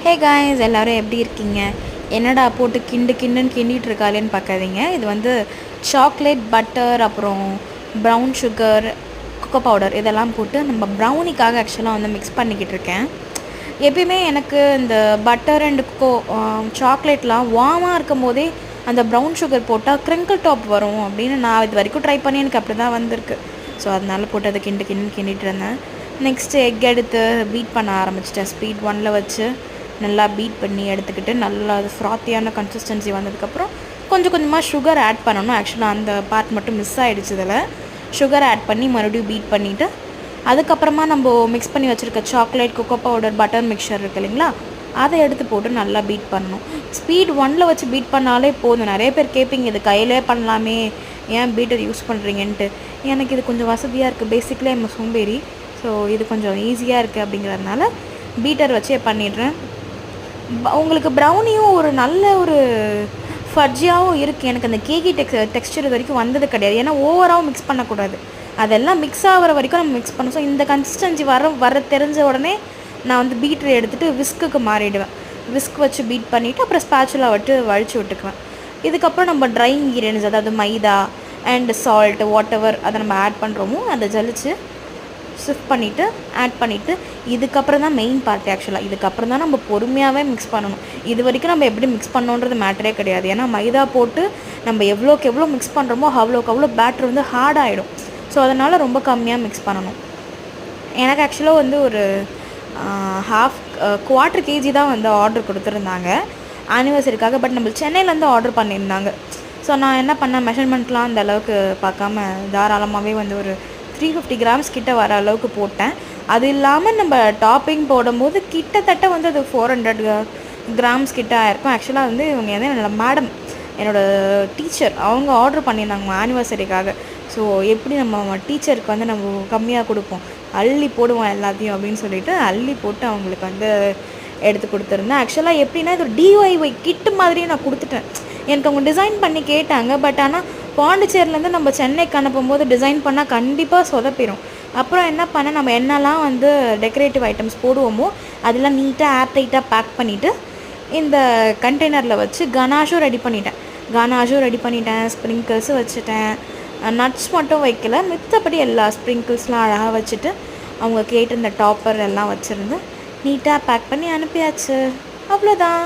Hey guys, எல்லோரும் எப்படி இருக்கீங்க? என்னடா போட்டு கிண்டுன்னு கிண்டிகிட்டு இருக்காளேன்னு பார்க்காதீங்க. இது வந்து சாக்லேட், பட்டர், அப்புறம் ப்ரௌன் சுகர், கொக்கோ பவுடர் இதெல்லாம் போட்டு நம்ம ப்ரௌனிக்காக ஆக்சுவலாக வந்து மிக்ஸ் பண்ணிக்கிட்டு இருக்கேன். எப்பயுமே எனக்கு இந்த பட்டர் அண்ட் சாக்லேட்லாம் வார்மாக இருக்கும் போதே அந்த ப்ரௌன் சுகர் போட்டால் க்ரிங்கிள் டாப் வரும் அப்படின்னு நான் இது வரைக்கும் ட்ரை பண்ணி எனக்கு அப்படி தான் வந்திருக்கு. ஸோ அதனால் போட்டு அதை கிண்டிட்டு இருந்தேன். நெக்ஸ்ட்டு எக் எடுத்து பீட் பண்ண ஆரம்பிச்சிட்டேன். ஸ்பீட் 1ல் வச்சு நல்லா பீட் பண்ணி எடுத்துக்கிட்டு நல்லா அது ஃப்ராத்தியான கன்சிஸ்டன்சி வந்ததுக்கப்புறம் கொஞ்சம் கொஞ்சமாக சுகர் ஆட் பண்ணணும். ஆக்சுவலாக அந்த பார்ட் மட்டும் மிஸ் ஆகிடுச்சு. இதில் சுகர் ஆட் பண்ணி மறுபடியும் பீட் பண்ணிவிட்டு அதுக்கப்புறமா நம்ம மிக்ஸ் பண்ணி வச்சுருக்க chocolate, cocoa powder, butter mixture இருக்குது இல்லைங்களா, அதை எடுத்து போட்டு நல்லா பீட் பண்ணணும். ஸ்பீட் 1ல் வச்சு பீட் பண்ணாலே போதும். நிறைய பேர் கேட்பீங்க, இது கையிலே பண்ணலாமே, ஏன் பீட்டர் யூஸ் பண்ணுறீங்கன்ட்டு. எனக்கு இது கொஞ்சம் வசதியாக இருக்குது. பேசிக்கலி நம்ம சோம்பேறி. ஸோ இது கொஞ்சம் ஈஸியாக இருக்குது அப்படிங்கிறதுனால பீட்டர் வச்சே பண்ணிடுறேன். உங்களுக்கு ப்ரௌனியும் ஒரு நல்ல ஒரு ஃபட்ஜியாகவும் இருக்குது. எனக்கு அந்த கேக்கி டெக்ஸ்டர் இது வரைக்கும் வந்தது கிடையாது. ஏன்னா ஓவராகவும் மிக்ஸ் பண்ணக்கூடாது. அதெல்லாம் மிக்ஸ் ஆகிற வரைக்கும் நம்ம மிக்ஸ் பண்ணோம். ஸோ இந்த கன்சிஸ்டன்சி வர தெரிஞ்ச உடனே நான் வந்து பீட்ரு எடுத்துகிட்டு விஸ்க்குக்கு மாறிடுவேன். விஸ்க் வச்சு பீட் பண்ணிவிட்டு அப்புறம் ஸ்பேச்சுலா விட்டு வழித்து விட்டுக்குவேன். இதுக்கப்புறம் நம்ம ட்ரை இன்க்ரீடியன்ஸ், அதாவது மைதா அண்ட் சால்ட், வாட் எவர் அதை நம்ம ஆட் பண்ணுறோமோ அதை ஜலிச்சு ஷிஃப்ட் பண்ணிவிட்டு ஆட் பண்ணிவிட்டு இதுக்கப்புறம் தான் மெயின் பார்ட்டி. ஆக்சுவலாக இதுக்கப்புறம் தான் நம்ம பொறுமையாகவே மிக்ஸ் பண்ணணும். இது வரைக்கும் நம்ம எப்படி மிக்ஸ் பண்ணோன்றது மேட்டரே கிடையாது. ஏன்னா மைதா போட்டு நம்ம எவ்வளோக்கு எவ்வளோ மிக்ஸ் பண்ணுறோமோ அவ்வளோக்கு அவ்வளோ பேட்டர் வந்து ஹார்ட் ஆகிடும். ஸோ அதனால் ரொம்ப கம்மியாக மிக்ஸ் பண்ணணும். எனக்கு ஆக்சுவலாக வந்து ஒரு குவார்ட்டர் கேஜி தான் வந்து ஆர்டர் கொடுத்துருந்தாங்க ஆனிவர்சரிக்காக. பட் நம்ம சென்னையிலேருந்து ஆர்டர் பண்ணியிருந்தாங்க. ஸோ நான் என்ன பண்ணேன், மெஷர்மெண்ட்லாம் அந்த அளவுக்கு பார்க்காம தாராளமாகவே வந்து ஒரு 350 கிராம்ஸ் கிட்ட வர அளவுக்கு போட்டேன். அது இல்லாமல் நம்ம டாப்பிங் போடும்போது கிட்டத்தட்ட வந்து அது 400 கிராம்ஸ் கிட்ட ஆயிருக்கும். ஆக்சுவலாக வந்து இவங்க வந்து என்னோடய மேடம், என்னோடய டீச்சர், அவங்க ஆர்டர் பண்ணியிருந்தாங்க ஆனிவர்சரிக்காக. ஸோ எப்படி நம்ம டீச்சருக்கு வந்து நம்ம கம்மியாக கொடுப்போம், அள்ளி போடுவோம் எல்லாத்தையும் அப்படின்னு சொல்லிட்டு அள்ளி போட்டு அவங்களுக்கு வந்து எடுத்து கொடுத்துருந்தேன். ஆக்சுவலாக எப்படின்னா இது ஒரு டிஒய்ஒய் கிட்டு மாதிரியும் நான் கொடுத்துட்டேன். எனக்கு அவங்க டிசைன் பண்ணி கேட்டாங்க. பட் ஆனால் பாண்டிச்சேரிலேருந்து நம்ம சென்னைக்கு அனுப்பும்போது டிசைன் பண்ணால் கண்டிப்பாக சொதப்பிடும். அப்புறம் என்ன பண்ணேன், நம்ம என்னெல்லாம் வந்து டெக்கரேட்டிவ் ஐட்டம்ஸ் போடுவோமோ அதெல்லாம் நீட்டாக ஏர் டைட்டாக பேக் பண்ணிவிட்டு இந்த கண்டெய்னரில் வச்சு கனாஷும் ரெடி பண்ணிட்டேன். ஸ்ப்ரிங்கிள்ஸும் வச்சுட்டேன். நட்ஸ் மட்டும் வைக்கல, மித்தபடி எல்லா ஸ்ப்ரிங்கிள்ஸ்லாம் அழகாக வச்சுட்டு அவங்க கேட்டு இந்த டாப்பர் எல்லாம் வச்சுருந்து நீட்டாக பேக் பண்ணி அனுப்பியாச்சு. அவ்வளோதான்.